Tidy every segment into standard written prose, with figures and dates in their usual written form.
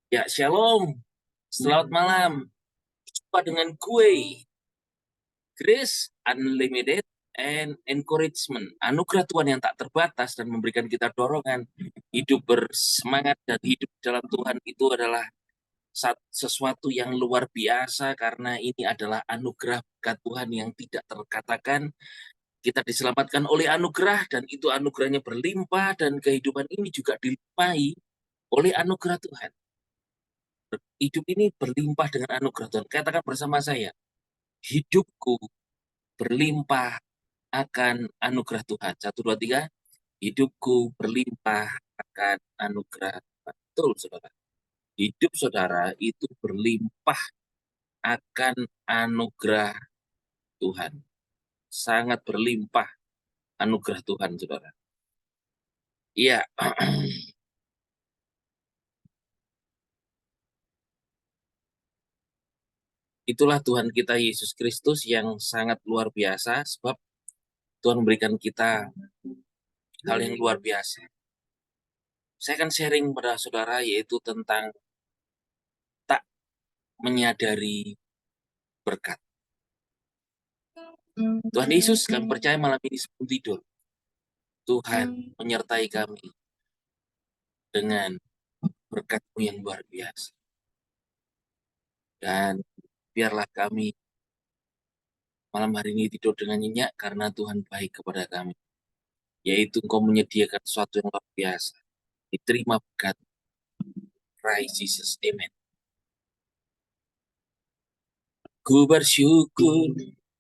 Ya, shalom. Selamat malam. Jumpa dengan gue, Grace Unlimited and Encouragement. Anugerah Tuhan yang tak terbatas dan memberikan kita dorongan hidup bersemangat dan hidup dalam Tuhan itu adalah sesuatu yang luar biasa karena ini adalah anugerah berkat Tuhan yang tidak terkatakan. Kita diselamatkan oleh anugerah dan itu anugerahnya berlimpah dan kehidupan ini juga dilimpahi oleh anugerah Tuhan. Hidup ini berlimpah dengan anugerah Tuhan. Katakan bersama saya, hidupku berlimpah akan anugerah Tuhan. Satu, dua, tiga. Hidupku berlimpah akan anugerah Tuhan. Betul, saudara. Hidup saudara itu berlimpah akan anugerah Tuhan. Sangat berlimpah anugerah Tuhan, saudara. Iya, itulah Tuhan kita Yesus Kristus yang sangat luar biasa, sebab Tuhan memberikan kita hal yang luar biasa. Saya akan sharing pada saudara yaitu tentang tak menyadari berkat. Tuhan Yesus, kami percaya malam ini sebelum tidur, Tuhan menyertai kami dengan berkat-Mu yang luar biasa. Dan biarlah kami malam hari ini tidur dengan nyenyak karena Tuhan baik kepada kami. Yaitu Engkau menyediakan sesuatu yang luar biasa. Diterima berkat. Praise Jesus. Amen. Ku bersyukur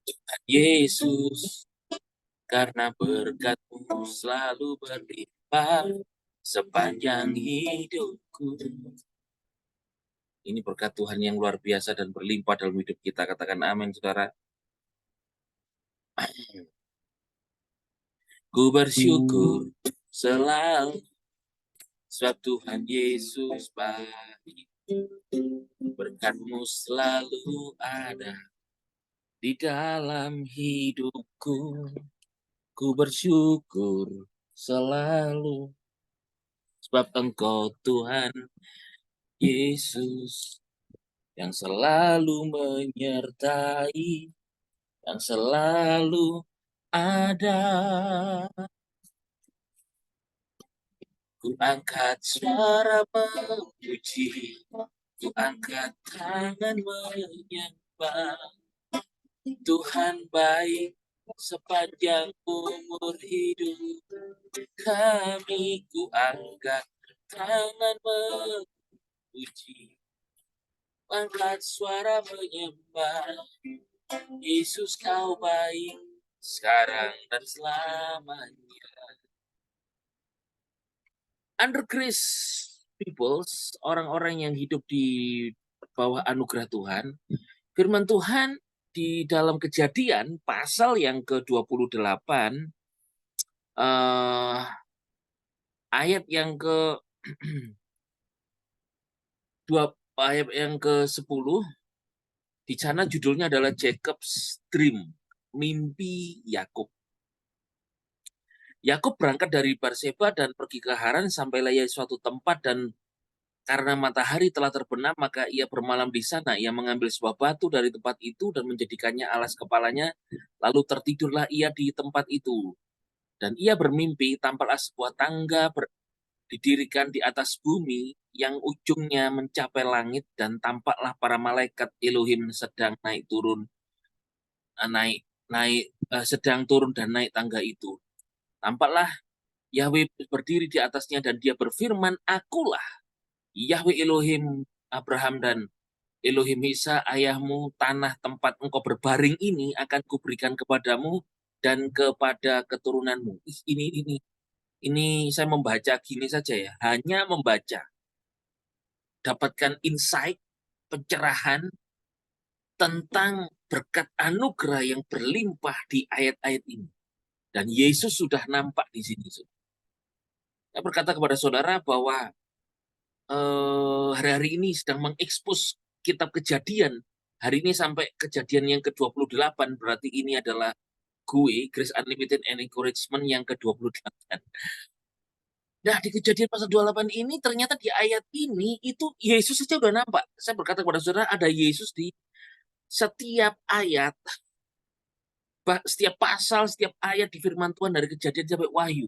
Tuhan Yesus karena berkat-Mu selalu berlimpah sepanjang hidupku. Ini berkat Tuhan yang luar biasa dan berlimpah dalam hidup kita. Katakan amin, saudara. Ku bersyukur selalu sebab Tuhan Yesus baik. Berkat-Mu selalu ada di dalam hidupku. Ku bersyukur selalu sebab Engkau Tuhan Yesus yang selalu menyertai, yang selalu ada. Ku angkat suara memuji, ku angkat tangan menyembah. Tuhan baik sepanjang umur hidup kami. Ku angkat tangan memuji, angkat suara menyembah. Yesus kau baik sekarang dan selamanya. Under grace peoples, orang-orang yang hidup di bawah anugerah Tuhan, firman Tuhan di dalam Kejadian pasal yang ke-28 ayat yang ke ayat yang ke-10, di sana judulnya adalah Jacob's Dream, mimpi Yakub. Yakub berangkat dari Berseba dan pergi ke Haran sampailah ia suatu tempat dan karena matahari telah terbenam maka ia bermalam di sana. Ia mengambil sebuah batu dari tempat itu dan menjadikannya alas kepalanya, lalu tertidurlah ia di tempat itu. Dan ia bermimpi tampaklah sebuah tangga didirikan di atas bumi yang ujungnya mencapai langit dan tampaklah para malaikat Elohim sedang naik turun sedang turun dan naik tangga itu. Tampaklah Yahweh berdiri di atasnya dan dia berfirman, akulah Yahweh Elohim Abraham dan Elohim Isa ayahmu. Tanah tempat engkau berbaring ini akan kuberikan kepadamu dan kepada keturunanmu. Ini saya membaca gini saja ya, hanya membaca. Dapatkan insight, pencerahan tentang berkat anugerah yang berlimpah di ayat-ayat ini. Dan Yesus sudah nampak di sini. Saya berkata kepada saudara bahwa hari-hari ini sedang mengekspos kitab Kejadian. Hari ini sampai Kejadian yang ke-28, berarti ini adalah gue, Grace Unlimited and Encouragement yang ke-28. Nah, di Kejadian pasal 28 ini ternyata di ayat ini itu Yesus saja udah nampak. Saya berkata kepada saudara, ada Yesus di setiap ayat, setiap pasal, setiap ayat di firman Tuhan dari Kejadian sampai Wahyu.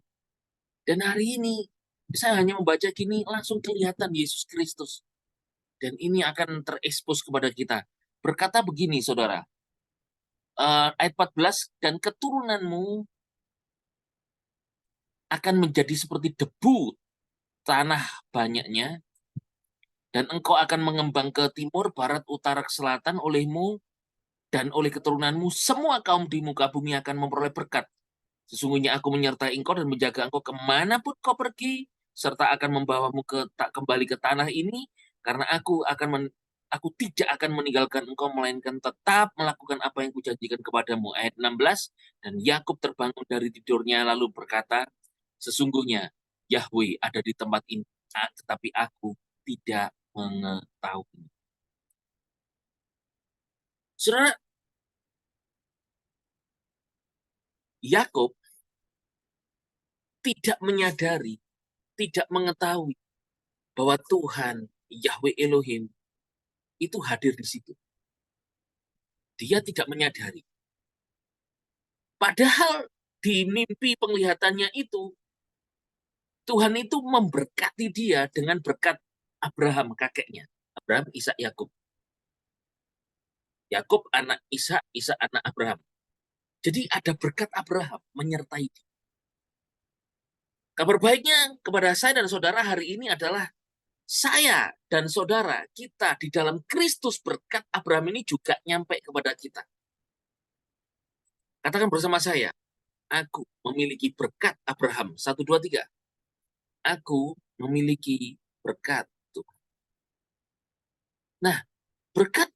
Dan hari ini saya hanya membaca gini langsung kelihatan Yesus Kristus. Dan ini akan terekspos kepada kita. Berkata begini, saudara. Ayat 14, dan keturunanmu akan menjadi seperti debu tanah banyaknya, dan engkau akan mengembang ke timur, barat, utara, ke selatan olehmu, dan oleh keturunanmu semua kaum di muka bumi akan memperoleh berkat. Sesungguhnya aku menyertai engkau dan menjaga engkau kemanapun kau pergi, serta akan membawamu kembali ke tanah ini, karena aku tidak akan meninggalkan engkau, melainkan tetap melakukan apa yang kujanjikan kepadamu. Ayat 16, dan Yakub terbangun dari tidurnya lalu berkata, sesungguhnya Yahweh ada di tempat ini, tetapi aku tidak mengetahui. Saudara, Yakub tidak menyadari, tidak mengetahui bahwa Tuhan, Yahweh Elohim, itu hadir di situ. Dia tidak menyadari. Padahal di mimpi penglihatannya itu, Tuhan itu memberkati dia dengan berkat Abraham, kakeknya. Abraham, Ishak, Yakub. Yakub anak Ishak, Ishak anak Abraham. Jadi ada berkat Abraham menyertai dia. Kabar baiknya kepada saya dan saudara hari ini adalah saya dan saudara kita di dalam Kristus, berkat Abraham ini juga nyampe kepada kita. Katakan bersama saya, aku memiliki berkat Abraham. 1, 2, 3. Aku memiliki berkat Tuhan. Nah, berkat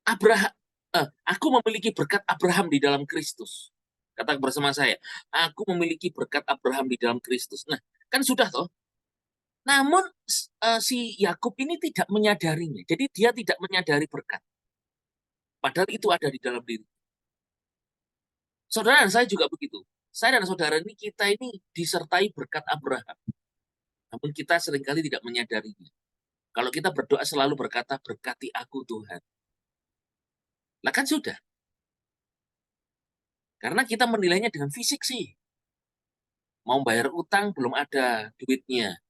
Abraham, aku memiliki berkat Abraham di dalam Kristus. Katakan bersama saya, aku memiliki berkat Abraham di dalam Kristus. Nah, kan sudah toh. Namun si Yakub ini tidak menyadarinya. Jadi dia tidak menyadari berkat. Padahal itu ada di dalam diri. Saudara dan saya juga begitu. Saya dan saudara ini, kita ini disertai berkat Abraham. Namun kita seringkali tidak menyadarinya. Kalau kita berdoa selalu berkata, berkati aku Tuhan. Lah kan sudah. Karena kita menilainya dengan fisik sih. Mau bayar utang, belum ada duitnya.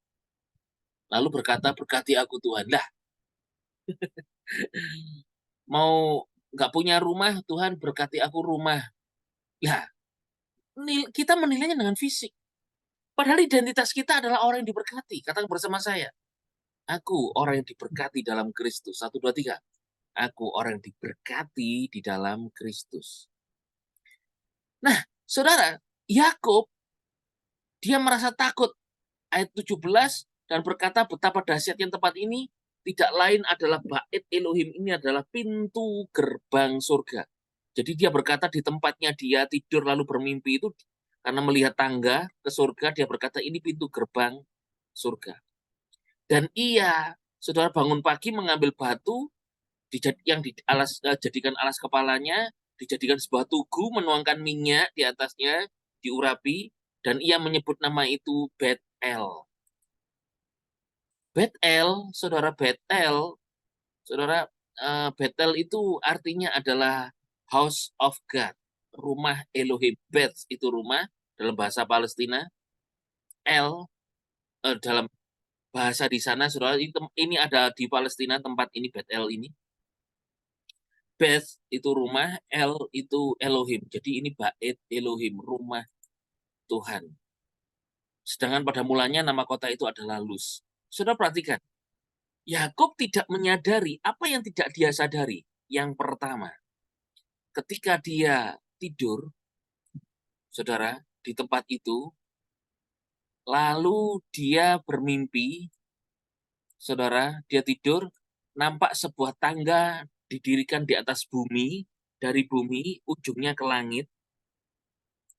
Lalu berkata, berkati aku Tuhan. Lah, mau nggak punya rumah, Tuhan berkati aku rumah. Ya, kita menilainya dengan fisik. Padahal identitas kita adalah orang yang diberkati. Katakan bersama saya. Aku orang yang diberkati dalam Kristus. 1, 2, 3. Aku orang yang diberkati di dalam Kristus. Nah, saudara, Yakub, dia merasa takut. Ayat 17, dan berkata betapa dahsyatnya tempat ini, tidak lain adalah bait Elohim, ini adalah pintu gerbang surga. Jadi dia berkata di tempatnya dia tidur lalu bermimpi itu, karena melihat tangga ke surga, dia berkata ini pintu gerbang surga. Dan ia, saudara, bangun pagi mengambil batu yang jadikan alas kepalanya, dijadikan sebuah tugu, menuangkan minyak di atasnya, diurapi, dan ia menyebut nama itu Bet-El. Bet-El, saudara, Bet-El, saudara, Bet-El itu artinya adalah House of God, rumah Elohim. Bet itu rumah dalam bahasa Palestina, El dalam bahasa di sana, saudara, ini ada di Palestina tempat ini, Bet-El ini. Beth itu rumah, El itu Elohim. Jadi ini bait Elohim, rumah Tuhan. Sedangkan pada mulanya nama kota itu adalah Luz. Saudara perhatikan, Yakub tidak menyadari apa yang tidak dia sadari. Yang pertama, ketika dia tidur, saudara, di tempat itu, lalu dia bermimpi, saudara, dia tidur, nampak sebuah tangga didirikan di atas bumi, dari bumi, ujungnya ke langit.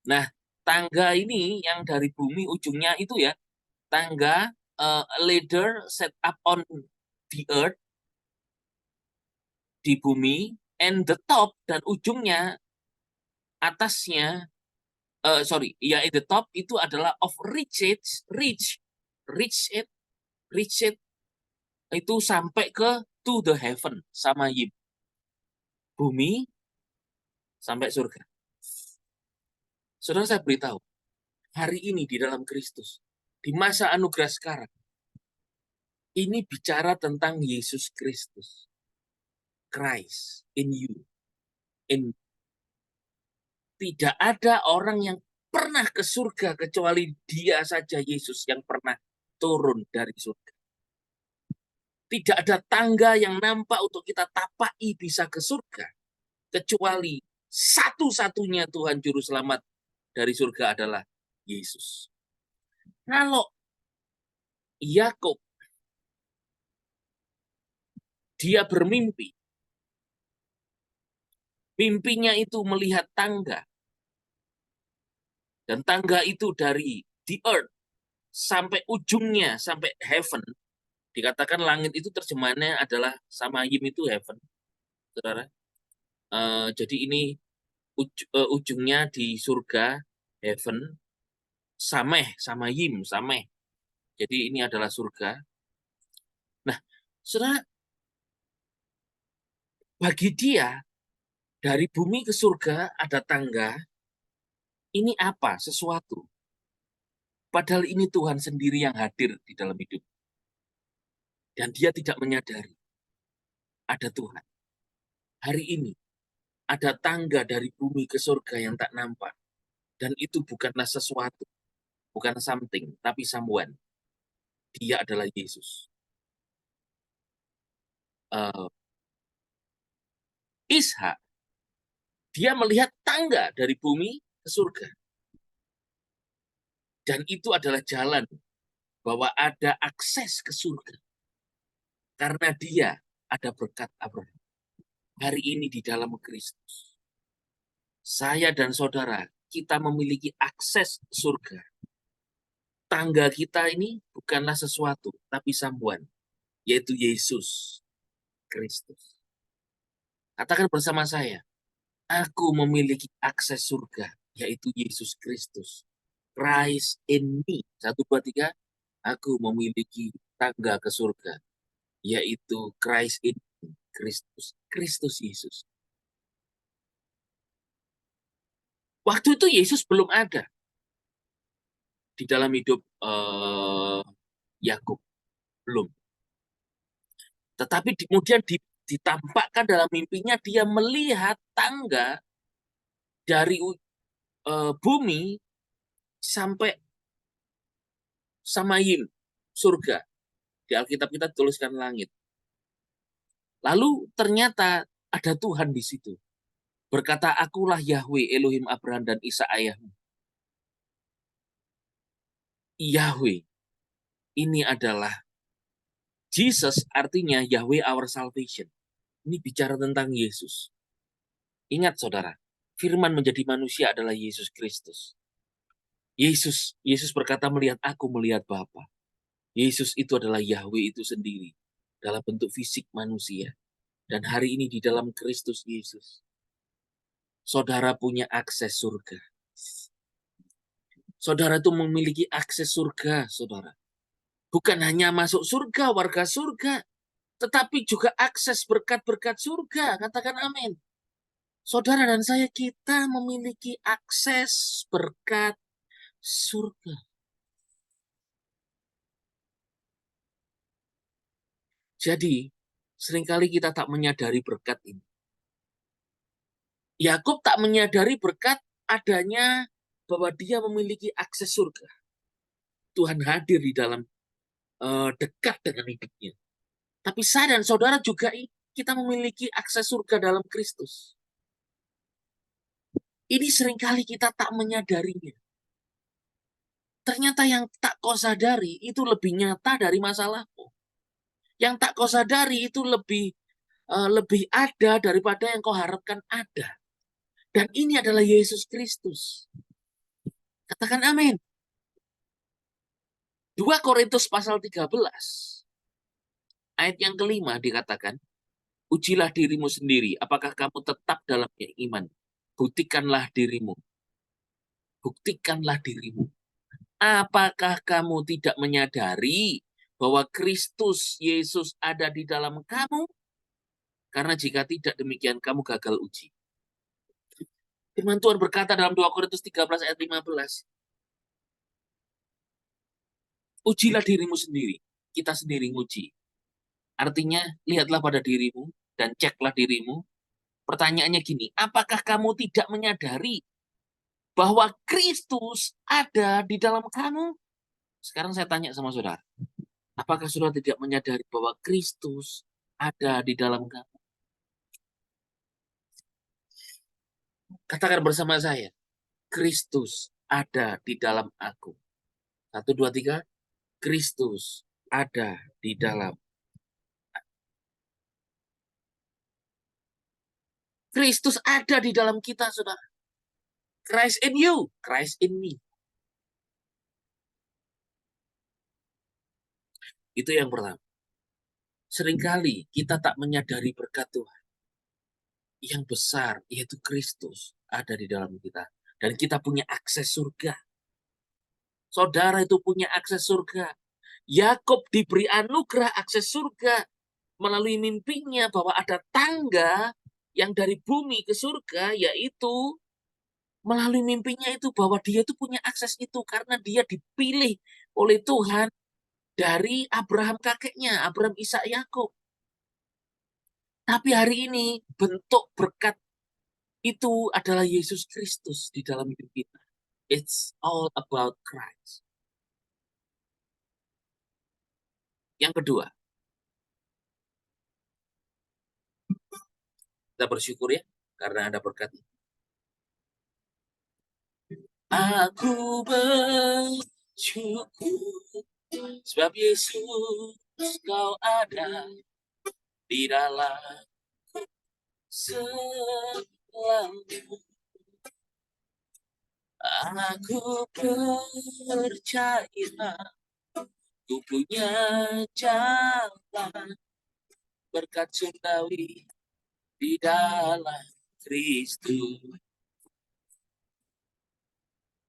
Nah, tangga ini yang dari bumi ujungnya itu ya, tangga ladder set up on the earth, di bumi, and the top, dan ujungnya, atasnya, sorry, ya, in the top itu adalah of riches, rich, reach it itu sampai ke to the heaven, sama Yim. Bumi sampai surga. Saudara, saya beritahu, hari ini di dalam Kristus, di masa anugerah sekarang, ini bicara tentang Yesus Kristus. Christ in you. Tidak ada orang yang pernah ke surga kecuali Dia saja, Yesus, yang pernah turun dari surga. Tidak ada tangga yang nampak untuk kita tapai bisa ke surga, kecuali satu-satunya Tuhan Juru Selamat dari surga adalah Yesus. Kalau Yakub dia bermimpi, mimpinya itu melihat tangga, dan tangga itu dari the earth sampai ujungnya, sampai heaven. Dikatakan langit itu terjemahannya adalah sama Yim itu heaven, saudara. Jadi ini ujungnya di surga, heaven, sameh, sama Yim, sameh. Jadi ini adalah surga. Nah, saudara, bagi dia, dari bumi ke surga ada tangga, ini apa? Sesuatu. Padahal ini Tuhan sendiri yang hadir di dalam hidup. Dan dia tidak menyadari ada Tuhan. Hari ini ada tangga dari bumi ke surga yang tak nampak. Dan itu bukanlah sesuatu, bukan something, tapi someone. Dia adalah Yesus. Ishak, dia melihat tangga dari bumi ke surga. Dan itu adalah jalan bahwa ada akses ke surga. Karena dia ada berkat Abraham. Hari ini di dalam Kristus, saya dan saudara, kita memiliki akses surga. Tangga kita ini bukanlah sesuatu, tapi someone, yaitu Yesus Kristus. Katakan bersama saya, aku memiliki akses surga, yaitu Yesus Kristus. Christ in me. 1, 2, 3. Aku memiliki tangga ke surga, yaitu Christ in me. Kristus. Kristus Yesus. Waktu itu Yesus belum ada di dalam hidup Yakub. Belum. Tetapi kemudian ditampakkan dalam mimpinya, dia melihat tangga dari bumi sampai Samayim, surga. Di Alkitab kita tuliskan langit. Lalu ternyata ada Tuhan di situ. Berkata, akulah Yahweh, Elohim Abraham dan Ishak ayahmu. Yahweh, ini adalah Jesus, artinya Yahweh our salvation. Ini bicara tentang Yesus. Ingat saudara, firman menjadi manusia adalah Yesus Kristus. Yesus berkata, melihat aku, melihat Bapa. Yesus itu adalah Yahweh itu sendiri dalam bentuk fisik manusia. Dan hari ini di dalam Kristus Yesus, saudara punya akses surga. Saudara itu memiliki akses surga, saudara. Bukan hanya masuk surga, warga surga, tetapi juga akses berkat-berkat surga. Katakan amin. Saudara dan saya, kita memiliki akses berkat surga. Jadi, seringkali kita tak menyadari berkat ini. Yakub tak menyadari berkat adanya bahwa dia memiliki akses surga. Tuhan hadir di dalam dekat dengan hidupnya. Tapi saya dan saudara juga kita memiliki akses surga dalam Kristus. Ini seringkali kita tak menyadarinya. Ternyata yang tak kau sadari itu lebih nyata dari masalahmu. Yang tak kau sadari itu lebih ada daripada yang kau harapkan ada. Dan ini adalah Yesus Kristus. Katakan amin. 2 Korintus pasal 13. Ayat yang kelima dikatakan, ujilah dirimu sendiri, apakah kamu tetap dalam iman. Buktikanlah dirimu. Buktikanlah dirimu. Apakah kamu tidak menyadari bahwa Kristus Yesus ada di dalam kamu? Karena jika tidak demikian, kamu gagal uji. Firman Tuhan berkata dalam 2 Korintus 13 ayat 15. Ujilah dirimu sendiri. Kita sendiri nguji. Artinya, lihatlah pada dirimu dan ceklah dirimu. Pertanyaannya gini, apakah kamu tidak menyadari bahwa Kristus ada di dalam kamu? Sekarang saya tanya sama saudara, apakah saudara tidak menyadari bahwa Kristus ada di dalam kamu? Katakan bersama saya, Kristus ada di dalam aku. 1, 2, 3. Kristus ada di dalam. Kristus ada di dalam kita, saudara. Christ in you, Christ in me. Itu yang pertama. Seringkali kita tak menyadari berkat Tuhan yang besar, yaitu Kristus ada di dalam kita. Dan kita punya akses surga. Saudara itu punya akses surga. Yakub diberi anugerah akses surga melalui mimpinya bahwa ada tangga yang dari bumi ke surga, yaitu melalui mimpinya itu bahwa dia itu punya akses itu karena dia dipilih oleh Tuhan dari Abraham kakeknya, Abraham, Ishak, Yakub. Tapi hari ini bentuk berkat itu adalah Yesus Kristus di dalam hidup kita. It's all about Christ. Yang kedua, kita bersyukur ya karena ada berkat. Aku bersyukur sebab Yesus kau ada di dalam selalu. Aku percaya ku punya jalan berkat surgawi di dalam Kristus.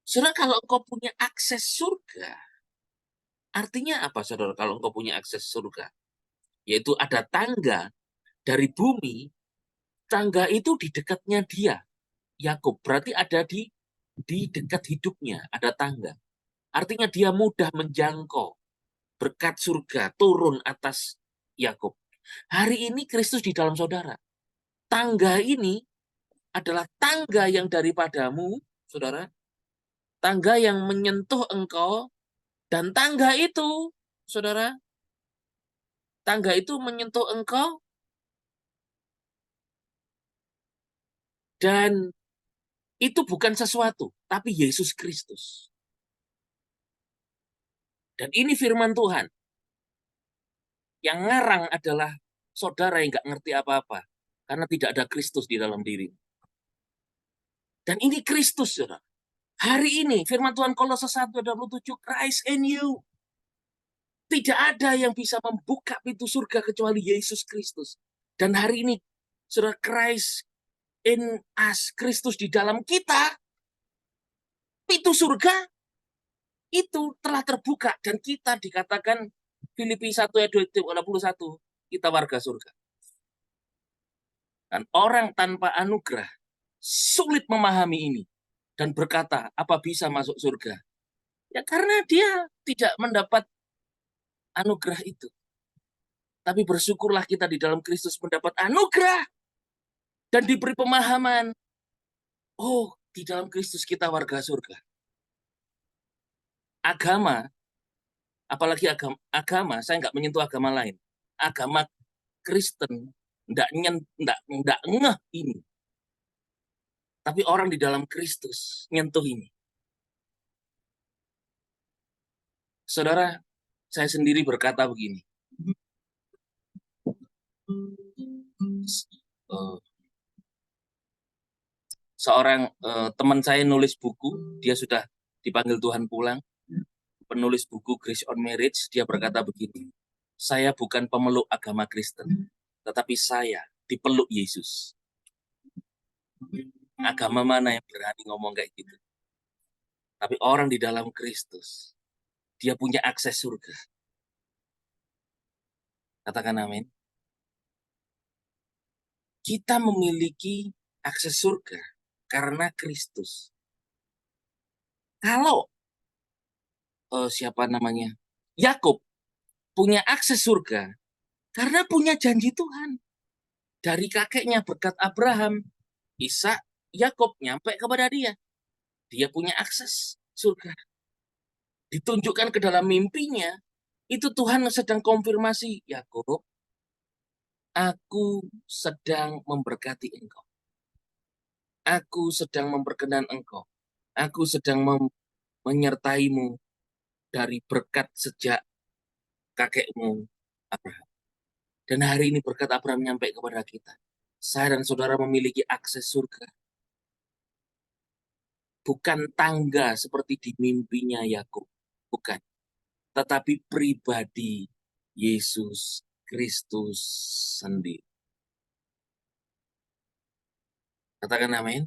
Saudara, kalau engkau punya akses surga, artinya apa, saudara? Kalau engkau punya akses surga, yaitu ada tangga dari bumi, tangga itu di dekatnya dia, Yakub. Berarti ada di dekat hidupnya, ada tangga. Artinya dia mudah menjangkau berkat surga turun atas Yakub. Hari ini Kristus di dalam saudara. Tangga ini adalah tangga yang daripadamu, saudara. Tangga yang menyentuh engkau, dan tangga itu, saudara, tangga itu menyentuh engkau, dan itu bukan sesuatu, tapi Yesus Kristus. Dan ini firman Tuhan. Yang ngarang adalah saudara yang nggak ngerti apa-apa, karena tidak ada Kristus di dalam diri. Dan ini Kristus, saudara. Hari ini, firman Tuhan Kolose 1:27, Christ in you. Tidak ada yang bisa membuka pintu surga kecuali Yesus Kristus. Dan hari ini, saudara, Christ in us, Kristus di dalam kita, pintu surga itu telah terbuka. Dan kita dikatakan, Filipi 1:21, kita warga surga. Dan orang tanpa anugerah sulit memahami ini. Dan berkata, apa bisa masuk surga? Ya karena dia tidak mendapat anugerah itu. Tapi bersyukurlah kita di dalam Kristus mendapat anugerah dan diberi pemahaman. Oh, di dalam Kristus kita warga surga. Agama, apalagi agama, saya nggak menyentuh agama lain. Agama Kristen nggak ngeh ini. Tapi orang di dalam Kristus nyentuh ini. Saudara, saya sendiri berkata begini. Seorang teman saya nulis buku, dia sudah dipanggil Tuhan pulang. Penulis buku Grace on Marriage, dia berkata begini, saya bukan pemeluk agama Kristen, tetapi saya dipeluk Yesus. Agama mana yang berani ngomong kayak gitu? Tapi orang di dalam Kristus, dia punya akses surga. Katakan amin. Kita memiliki akses surga karena Kristus. Kalau siapa namanya? Yakub punya akses surga karena punya janji Tuhan. Dari kakeknya berkat Abraham, Ishak, Yakub nyampe kepada dia. Dia punya akses surga. Ditunjukkan ke dalam mimpinya, itu Tuhan sedang konfirmasi, Yakub, aku sedang memberkati engkau. Aku sedang memperkenan engkau. Aku sedang menyertaimu dari berkat sejak kakekmu Abraham. Dan hari ini berkat Abraham nyampe kepada kita. Saya dan saudara memiliki akses surga. Bukan tangga seperti di mimpinya Yakub. Bukan. Tetapi pribadi Yesus Kristus sendiri. Katakan amin.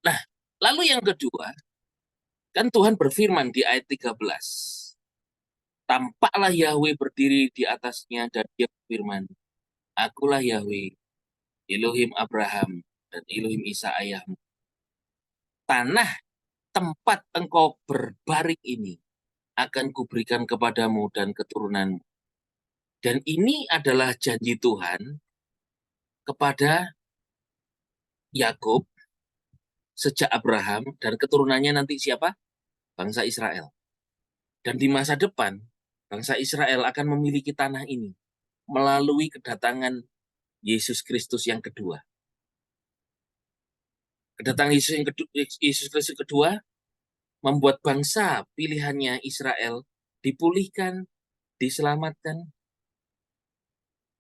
Nah, lalu yang kedua, kan Tuhan berfirman di ayat 13. Tampaklah Yahweh berdiri di atasnya dan dia berfirman, Akulah Yahweh, Elohim Abraham dan Elohim Isa ayahmu. Tanah tempat engkau berbaring ini akan kuberikan kepadamu dan keturunanmu. Dan ini adalah janji Tuhan kepada Yakub sejak Abraham dan keturunannya nanti siapa? Bangsa Israel. Dan di masa depan, bangsa Israel akan memiliki tanah ini melalui kedatangan Yesus Kristus yang kedua. Kedatangan Yesus Kristus kedua membuat bangsa pilihannya Israel dipulihkan, diselamatkan,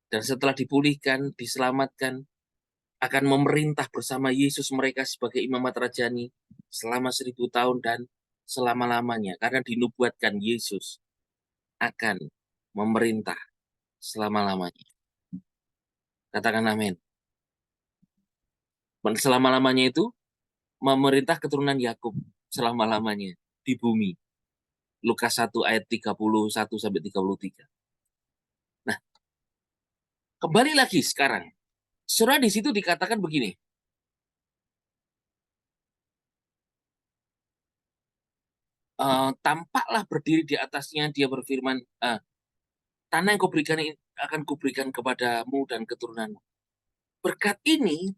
dan setelah dipulihkan, diselamatkan, akan memerintah bersama Yesus mereka sebagai imamat rajani selama 1000 tahun dan selama-lamanya. Karena dinubuatkan Yesus akan memerintah selama-lamanya. Katakan amin. Selama-lamanya itu memerintah keturunan Yakub selama-lamanya di bumi. Lukas 1 ayat 31 sampai 33. Nah, kembali lagi sekarang. Surah di situ dikatakan begini. Tampaklah berdiri di atasnya dia berfirman, tanah yang kuberikan akan kuberikan kepadamu dan keturunanmu. Berkat ini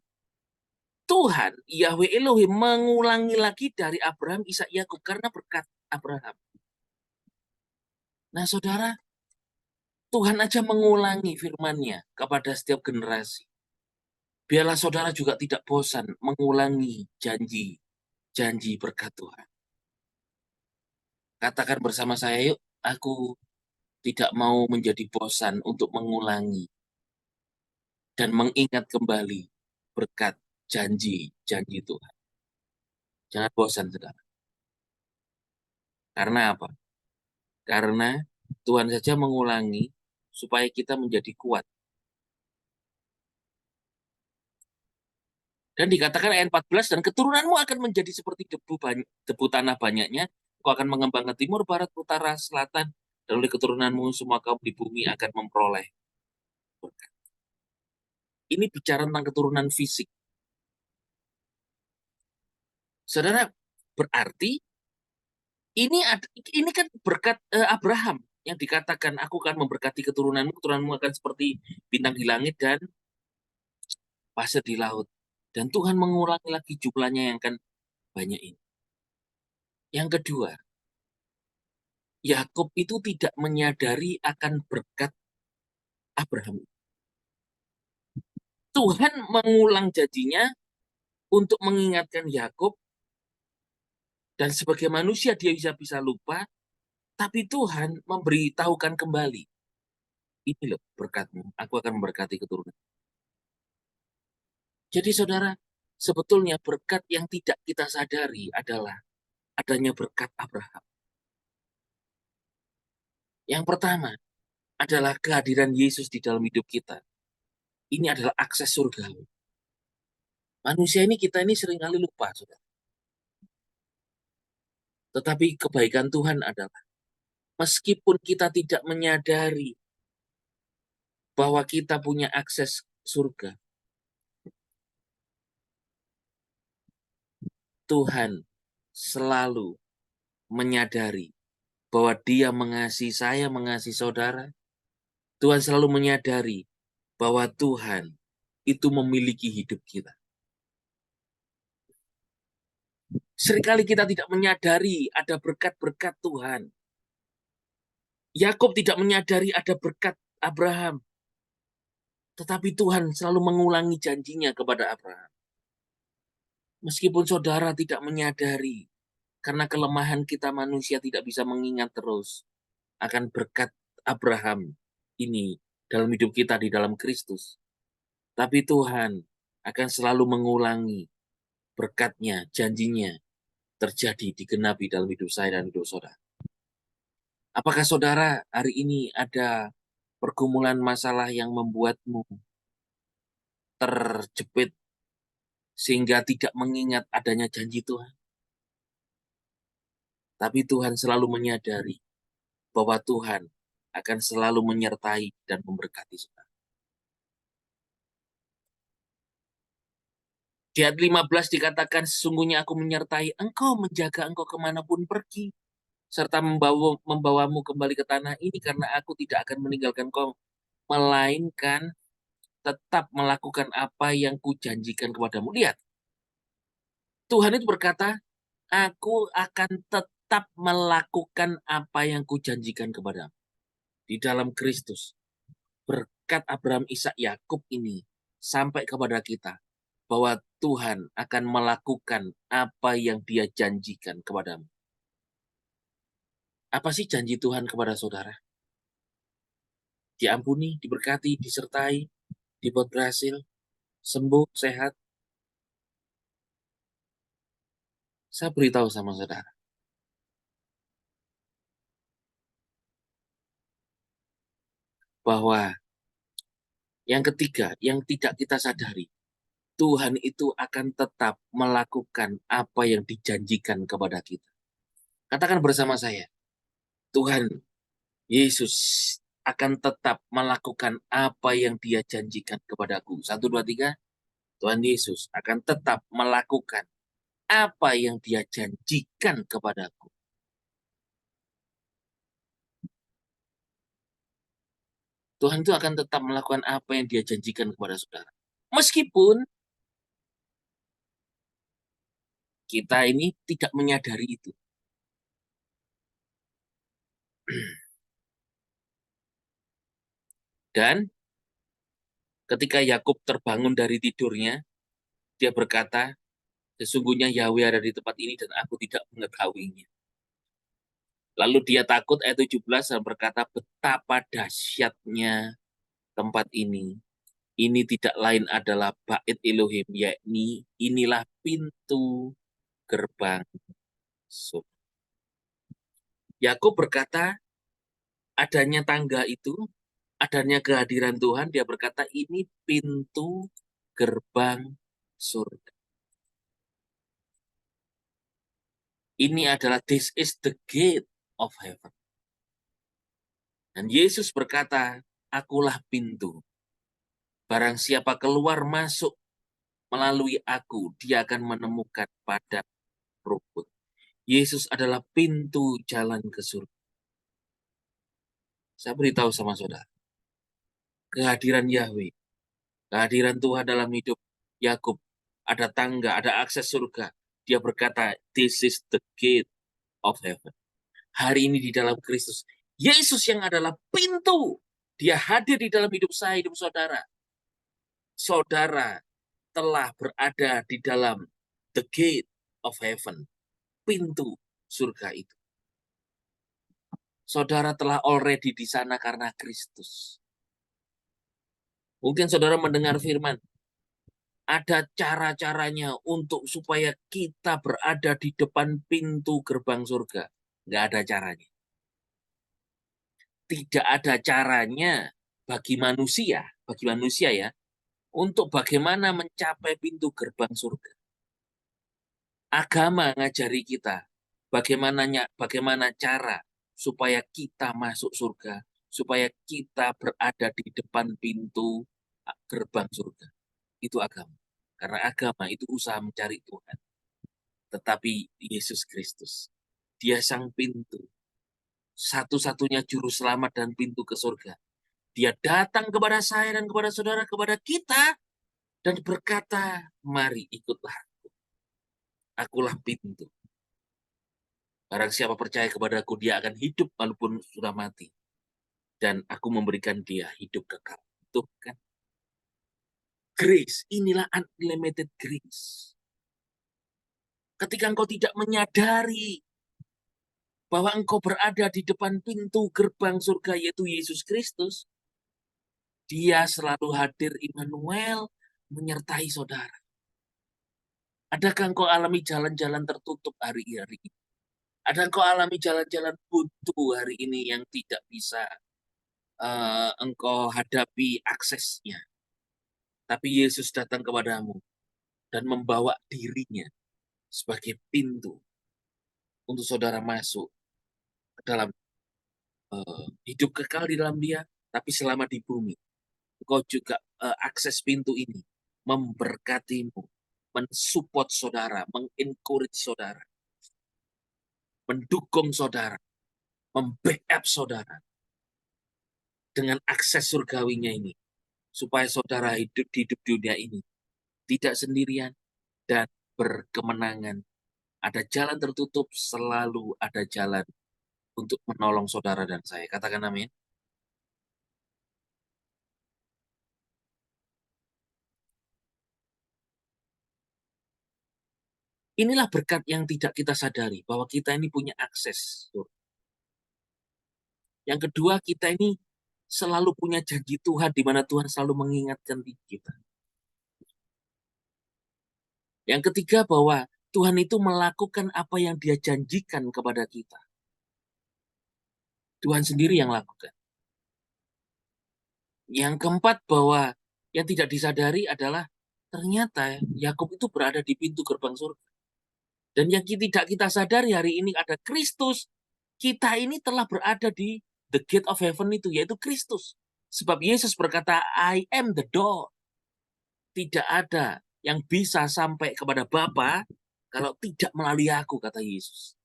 Tuhan Yahweh Elohim mengulangi lagi dari Abraham, Ishak, Yakub karena berkat Abraham. Nah, saudara, Tuhan aja mengulangi firman-Nya kepada setiap generasi. Biarlah saudara juga tidak bosan mengulangi janji berkat Tuhan. Katakan bersama saya, yuk, aku tidak mau menjadi bosan untuk mengulangi dan mengingat kembali berkat janji Tuhan. Jangan bosan, saudara. Karena apa? Karena Tuhan saja mengulangi supaya kita menjadi kuat. Dan dikatakan ayat 14, dan keturunanmu akan menjadi seperti debu tanah banyaknya. Kau akan mengembang ke timur, barat, utara, selatan. Dan oleh keturunanmu semua kaum di bumi akan memperoleh berkat. Ini bicara tentang keturunan fisik. Saudara, berarti ini kan berkat Abraham yang dikatakan aku akan memberkati keturunanmu, keturunanmu akan seperti bintang di langit dan pasir di laut. Dan Tuhan mengulangi lagi jumlahnya yang akan banyak ini. Yang kedua, Yakub itu tidak menyadari akan berkat Abraham. Tuhan mengulang janjinya untuk mengingatkan Yakub, dan sebagai manusia dia bisa lupa, tapi Tuhan memberitahukan kembali, ini loh berkatmu, aku akan memberkati keturunan. Jadi saudara, sebetulnya berkat yang tidak kita sadari adalah adanya berkat Abraham. Yang pertama adalah kehadiran Yesus di dalam hidup kita. Ini adalah akses surga. Manusia ini, kita ini seringkali lupa, saudara. Tetapi kebaikan Tuhan adalah, meskipun kita tidak menyadari bahwa kita punya akses surga, Tuhan selalu menyadari bahwa Dia mengasihi saya, mengasihi saudara. Tuhan selalu menyadari bahwa Tuhan itu memiliki hidup kita. Seringkali kita tidak menyadari ada berkat-berkat Tuhan. Yakub tidak menyadari ada berkat Abraham. Tetapi Tuhan selalu mengulangi janjinya kepada Abraham. Meskipun saudara tidak menyadari, karena kelemahan kita manusia tidak bisa mengingat terus akan berkat Abraham ini dalam hidup kita di dalam Kristus. Tapi Tuhan akan selalu mengulangi berkatnya, janjinya terjadi, digenapi dalam hidup saya dan hidup saudara. Apakah saudara hari ini ada pergumulan masalah yang membuatmu terjepit sehingga tidak mengingat adanya janji Tuhan? Tapi Tuhan selalu menyadari bahwa Tuhan akan selalu menyertai dan memberkati saudara. Di ayat 15 dikatakan, sesungguhnya aku menyertai engkau, menjaga engkau kemanapun pergi, serta membawamu kembali ke tanah ini, karena aku tidak akan meninggalkan engkau, melainkan tetap melakukan apa yang kujanjikan kepadamu. Lihat, Tuhan itu berkata, aku akan tetap melakukan apa yang kujanjikan kepadamu. Di dalam Kristus, berkat Abraham, Ishak, Yakub ini sampai kepada kita, bahwa Tuhan akan melakukan apa yang Dia janjikan kepadamu. Apa sih janji Tuhan kepada saudara? Diampuni, diberkati, disertai, dibuat berhasil, sembuh, sehat. Saya beritahu sama saudara, bahwa yang ketiga, yang tidak kita sadari, Tuhan itu akan tetap melakukan apa yang dijanjikan kepada kita. Katakan bersama saya, Tuhan Yesus akan tetap melakukan apa yang Dia janjikan kepadaku. 1, 2, 3. Tuhan Yesus akan tetap melakukan apa yang Dia janjikan kepadaku. Tuhan itu akan tetap melakukan apa yang Dia janjikan kepada saudara. Meskipun kita ini tidak menyadari itu. Dan ketika Yakub terbangun dari tidurnya, dia berkata, sesungguhnya Yahweh ada di tempat ini dan aku tidak mengetahuinya. Lalu dia takut, ayat 17, dan berkata, betapa dahsyatnya tempat ini. Ini tidak lain adalah Bait Elohim, yakni inilah pintu gerbang surga. Yakub berkata, adanya tangga itu, adanya kehadiran Tuhan, dia berkata ini pintu gerbang surga. Ini adalah, this is the gate of heaven. Dan Yesus berkata, akulah pintu. Barang siapa keluar masuk melalui aku, dia akan menemukan padang rumput. Yesus adalah pintu jalan ke surga. Saya beritahu sama saudara, kehadiran Yahweh, kehadiran Tuhan dalam hidup Yakub, ada tangga, ada akses surga. Dia berkata, this is the gate of heaven. Hari ini di dalam Kristus, Yesus yang adalah pintu. Dia hadir di dalam hidup saya, hidup saudara. Saudara telah berada di dalam the gate of heaven, pintu surga itu. Saudara telah already di sana karena Kristus. Mungkin saudara mendengar firman, ada cara-caranya untuk supaya kita berada di depan pintu gerbang surga. Nggak ada caranya. Tidak ada caranya bagi manusia ya, untuk bagaimana mencapai pintu gerbang surga. Agama ngajari kita bagaimana cara supaya kita masuk surga, supaya kita berada di depan pintu gerbang surga. Itu agama. Karena agama itu usaha mencari Tuhan. Tetapi Yesus Kristus, Dia sang pintu, satu-satunya juru selamat dan pintu ke surga. Dia datang kepada saya dan kepada saudara, kepada kita, dan berkata, mari ikutlah, akulah pintu. Barang siapa percaya kepadaku, dia akan hidup walaupun sudah mati. Dan aku memberikan dia hidup kekal. Itu kan grace, inilah unlimited grace. Ketika engkau tidak menyadari bahwa engkau berada di depan pintu gerbang surga, yaitu Yesus Kristus, Dia selalu hadir, Immanuel, menyertai saudara. Adakah engkau alami jalan-jalan tertutup hari-hari ini? Ada engkau alami jalan-jalan buntu hari ini yang tidak bisa engkau hadapi aksesnya. Tapi Yesus datang kepadamu dan membawa dirinya sebagai pintu untuk saudara masuk ke dalam hidup kekal di dalam dia, tapi selama di bumi. Engkau juga akses pintu ini memberkatimu, mensupport saudara, mengencourage saudara, mendukung saudara, membackup saudara dengan akses surgawinya ini, supaya saudara hidup di dunia ini tidak sendirian dan berkemenangan. Ada jalan tertutup, selalu ada jalan untuk menolong saudara dan saya. Katakan amin. Inilah berkat yang tidak kita sadari, bahwa kita ini punya akses. Yang kedua, kita ini selalu punya janji Tuhan, di mana Tuhan selalu mengingatkan kita. Yang ketiga, bahwa Tuhan itu melakukan apa yang Dia janjikan kepada kita. Tuhan sendiri yang lakukan. Yang keempat, bahwa yang tidak disadari adalah ternyata Yakub itu berada di pintu gerbang surga. Dan yang tidak kita sadari hari ini ada Kristus. Kita ini telah berada di the gate of heaven itu, yaitu Kristus. Sebab Yesus berkata, I am the door. Tidak ada yang bisa sampai kepada Bapa kalau tidak melalui aku, kata Yesus.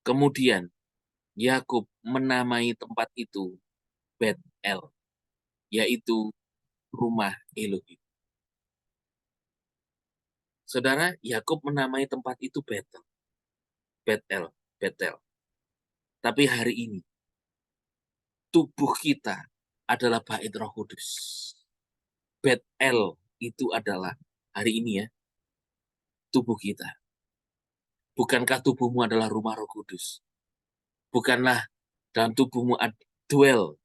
Kemudian Yakub menamai tempat itu Bet-El, yaitu rumah Elohim. Saudara, Yakub menamai tempat itu Betel. Bet-El, Betel. Tapi hari ini tubuh kita adalah bait Roh Kudus. Bet-El itu adalah hari ini ya, tubuh kita. Bukankah tubuhmu adalah rumah Roh Kudus? Bukanlah dalam tubuhmu dwell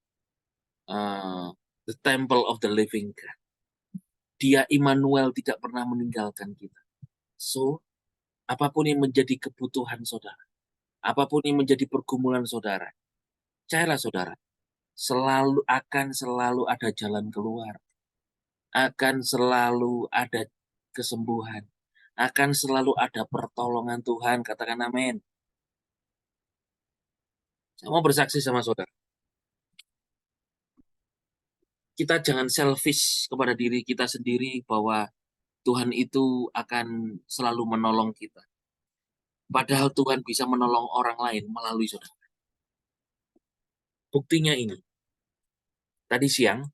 the temple of the living God. Dia Immanuel, tidak pernah meninggalkan kita. So, apapun yang menjadi kebutuhan saudara, apapun yang menjadi pergumulan saudara, percayalah saudara, selalu ada jalan keluar. Akan selalu ada kesembuhan. Akan selalu ada pertolongan Tuhan. Katakan amin. Saya mau bersaksi sama saudara. Kita jangan selfish kepada diri kita sendiri bahwa Tuhan itu akan selalu menolong kita. Padahal Tuhan bisa menolong orang lain melalui saudara. Buktinya ini. Tadi siang,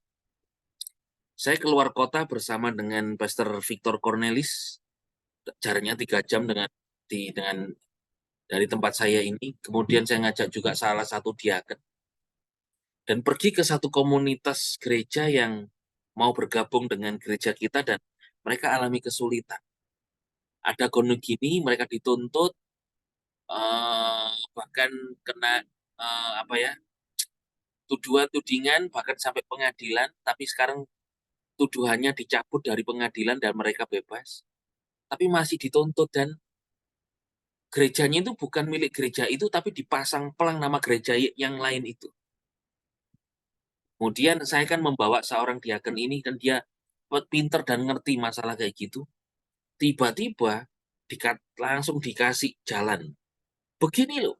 saya keluar kota bersama dengan Pastor Victor Cornelis. Jaraknya 3 jam dengan dari tempat saya ini. Kemudian saya ngajak juga salah satu diaken. Dan pergi ke satu komunitas gereja yang mau bergabung dengan gereja kita dan mereka alami kesulitan. Ada gunung gini, mereka dituntut, bahkan kena tuduhan, tudingan, bahkan sampai pengadilan. Tapi sekarang tuduhannya dicabut dari pengadilan dan mereka bebas. Tapi masih dituntut dan gerejanya itu bukan milik gereja itu, tapi dipasang pelang nama gereja yang lain itu. Kemudian saya kan membawa seorang diaken ini dan dia pinter dan ngerti masalah kayak gitu. Tiba-tiba langsung dikasih jalan. Begini loh,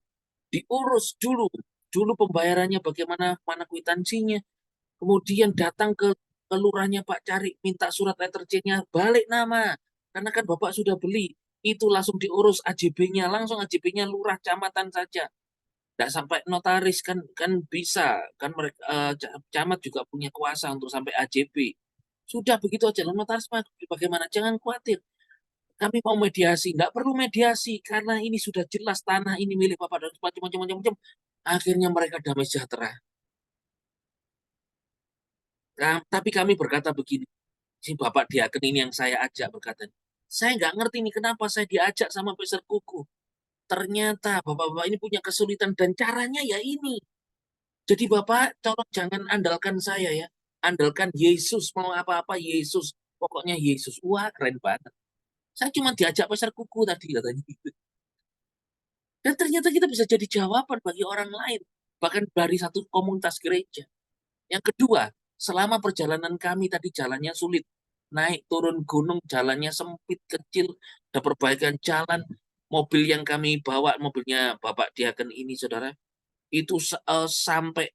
diurus dulu. Dulu pembayarannya bagaimana, mana kwitansinya. Kemudian datang ke lurahnya Pak, cari minta surat letter C-nya, balik nama. Karena kan Bapak sudah beli. Itu langsung diurus AJB-nya, langsung AJB-nya lurah camatan saja. Nggak sampai notaris kan bisa kan mereka camat juga punya kuasa untuk sampai AJB. Sudah begitu aja lah notaris mah bagaimana? Jangan khawatir. Kami mau mediasi, nggak perlu mediasi karena ini sudah jelas tanah ini milik Bapak dan macam-macam. Akhirnya mereka damai sejahtera. Nah, tapi kami berkata begini, si Bapak Diaken ini yang saya ajak berkata, saya nggak ngerti nih kenapa saya diajak sama Peser Kuku. Ternyata Bapak-Bapak ini punya kesulitan dan caranya ya ini. Jadi Bapak tolong jangan andalkan saya ya. Andalkan Yesus, mau apa-apa Yesus. Pokoknya Yesus. Wah, keren banget. Saya cuma diajak Peser Kuku tadi katanya. Dan ternyata kita bisa jadi jawaban bagi orang lain. Bahkan dari satu komunitas gereja. Yang kedua, selama perjalanan kami tadi jalannya sulit. Naik turun gunung, jalannya sempit, kecil. Ada perbaikan jalan. Mobil yang kami bawa, mobilnya Bapak Diaken ini, saudara. Itu sampai,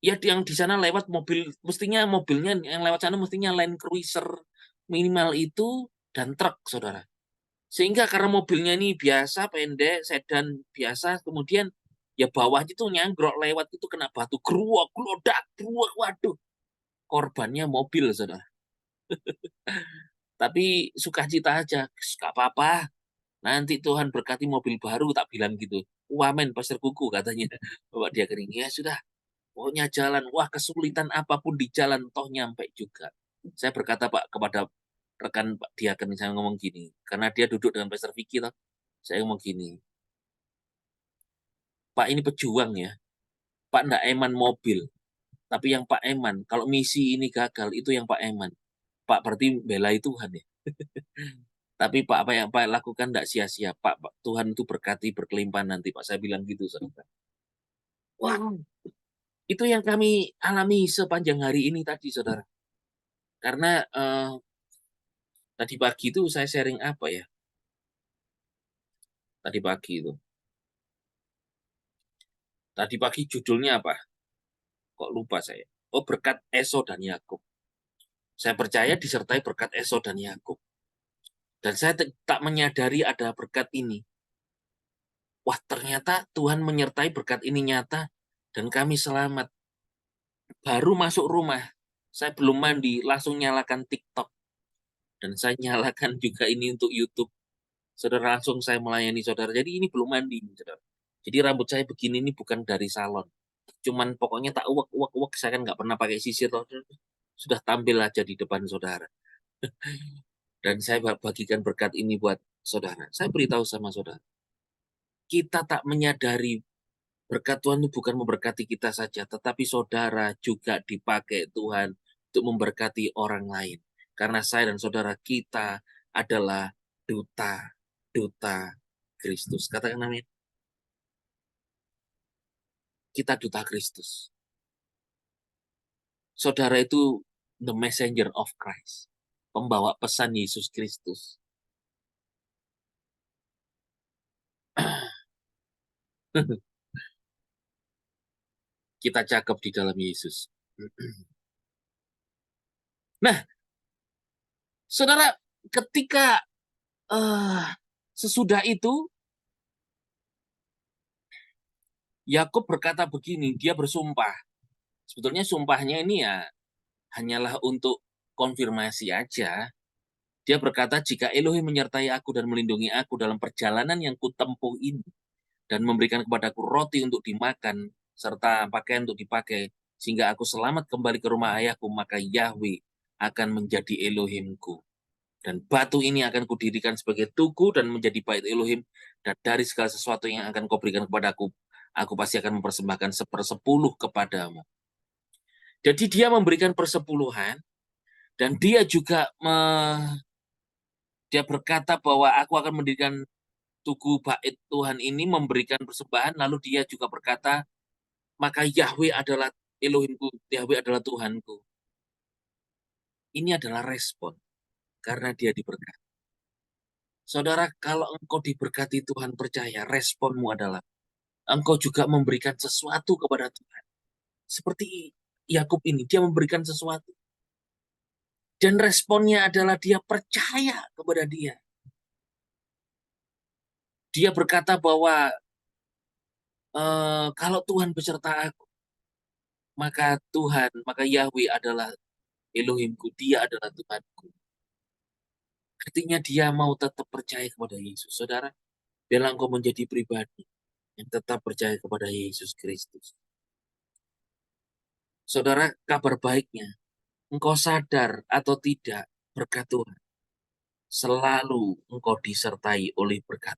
ya yang di sana lewat mobil, mestinya mobilnya yang lewat sana mestinya Land Cruiser minimal itu, dan truk, saudara. Sehingga karena mobilnya ini biasa, pendek, sedan biasa, kemudian ya bawahnya itu nyanggrok lewat itu kena batu, geruak, gelodak, geruak, waduh. Korbannya mobil, saudara. Tapi sukacita aja, gak apa-apa. Nanti Tuhan berkati mobil baru, tak bilang gitu. Wamen, Pastor Kuku katanya. Bapak dia kering, ya sudah. Pokoknya jalan, wah kesulitan apapun di jalan, toh nyampe juga. Saya berkata Pak kepada rekan Pak Diaken, saya ngomong gini. Karena dia duduk dengan Pastor Vicky, toh. Saya ngomong gini, Pak ini pejuang ya. Pak ndak eman mobil. Tapi yang Pak eman, kalau misi ini gagal, itu yang Pak eman. Pak berarti belai Tuhan ya. Tapi Pak apa yang Pak lakukan tidak sia-sia. Pak, Tuhan itu berkati berkelimpahan nanti Pak. Saya bilang gitu saudara. Wah, itu yang kami alami sepanjang hari ini tadi saudara. Karena tadi pagi itu saya sharing apa ya? Tadi pagi itu. Tadi pagi judulnya apa? Kok lupa saya. Oh, berkat Esau dan Yakub. Saya percaya disertai berkat Esau dan Yakub. Dan saya tak menyadari ada berkat ini. Wah, ternyata Tuhan menyertai berkat ini nyata dan kami selamat. Baru masuk rumah, saya belum mandi, langsung nyalakan TikTok. Dan saya nyalakan juga ini untuk YouTube. Saudara, langsung saya melayani saudara. Jadi ini belum mandi, saudara. Jadi rambut saya begini ini bukan dari salon. Cuman pokoknya tak uak, uak, uak. Saya kan nggak pernah pakai sisir. Sudah tampil aja di depan saudara. Dan saya bagikan berkat ini buat saudara. Saya beritahu sama saudara. Kita tak menyadari berkat Tuhan itu bukan memberkati kita saja, tetapi saudara juga dipakai Tuhan untuk memberkati orang lain. Karena saya dan saudara kita adalah duta Kristus. Katakan amin. Kita duta Kristus. Saudara itu the messenger of Christ. Pembawa pesan Yesus Kristus. Kita cakep di dalam Yesus. Nah, saudara, ketika sesudah itu Yakub berkata begini, dia bersumpah. Sebetulnya sumpahnya ini ya hanyalah untuk konfirmasi aja. Dia berkata, jika Elohim menyertai aku dan melindungi aku dalam perjalanan yang kutempuh ini, dan memberikan kepadaku roti untuk dimakan, serta pakaian untuk dipakai, sehingga aku selamat kembali ke rumah ayahku, maka Yahweh akan menjadi Elohimku. Dan batu ini akan kudirikan sebagai tugu dan menjadi bait Elohim, dan dari segala sesuatu yang akan kau berikan kepadaku, aku pasti akan mempersembahkan 1/10 kepadamu. Jadi dia memberikan persepuluhan, dan dia juga dia berkata bahwa aku akan mendirikan Tugu bait Tuhan ini memberikan persembahan, lalu dia juga berkata, maka Yahweh adalah Elohimku, Yahweh adalah Tuhanku. Ini adalah respon karena dia diberkati. Saudara, kalau engkau diberkati Tuhan, percaya responmu adalah engkau juga memberikan sesuatu kepada Tuhan. Seperti Yakub ini, dia memberikan sesuatu. Dan responnya adalah dia percaya kepada dia. Dia berkata bahwa kalau Tuhan beserta aku, maka Yahweh adalah Elohimku, dia adalah Tuhanku. Artinya dia mau tetap percaya kepada Yesus. Saudara, biarlah engkau menjadi pribadi yang tetap percaya kepada Yesus Kristus. Saudara, kabar baiknya, engkau sadar atau tidak berkat Tuhan, selalu engkau disertai oleh berkat.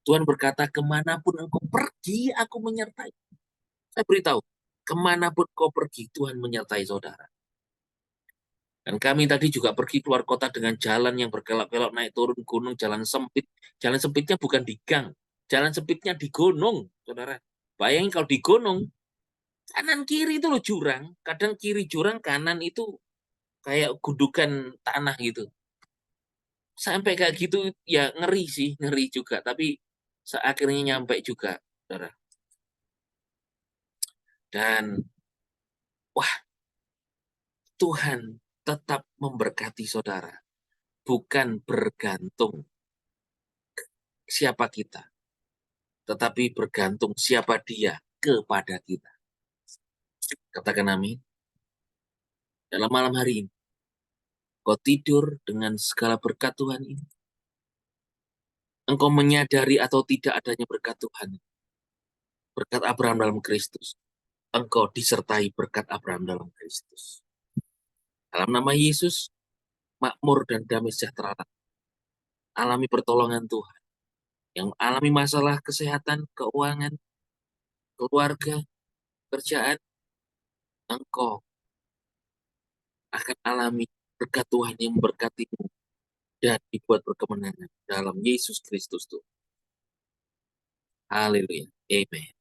Tuhan berkata, kemanapun engkau pergi, aku menyertai. Saya beritahu, kemanapun kau pergi, Tuhan menyertai saudara. Dan kami tadi juga pergi keluar kota dengan jalan yang berkelok-kelok, naik turun gunung, jalan sempit. Jalan sempitnya bukan di gang, jalan sempitnya di gunung, saudara. Bayangin kalau di gunung, kanan kiri itu loh jurang. Kadang kiri jurang, kanan itu kayak gundukan tanah gitu. Sampai kayak gitu, ya ngeri sih, ngeri juga. Tapi akhirnya nyampe juga, saudara. Dan, wah, Tuhan tetap memberkati saudara. Bukan bergantung siapa kita, tetapi bergantung siapa dia kepada kita. Katakan amin. Dalam malam hari ini, kau tidur dengan segala berkat Tuhan ini. Engkau menyadari atau tidak adanya berkat Tuhan. Berkat Abraham dalam Kristus. Engkau disertai berkat Abraham dalam Kristus. Dalam nama Yesus, makmur dan damai sejahtera. Alami pertolongan Tuhan. Yang alami masalah kesehatan, keuangan, keluarga, kerjaan, engkau akan alami berkat Tuhan yang memberkatimu dan dibuat berkemenangan dalam Yesus Kristus Tuhan. Haleluya. Amen.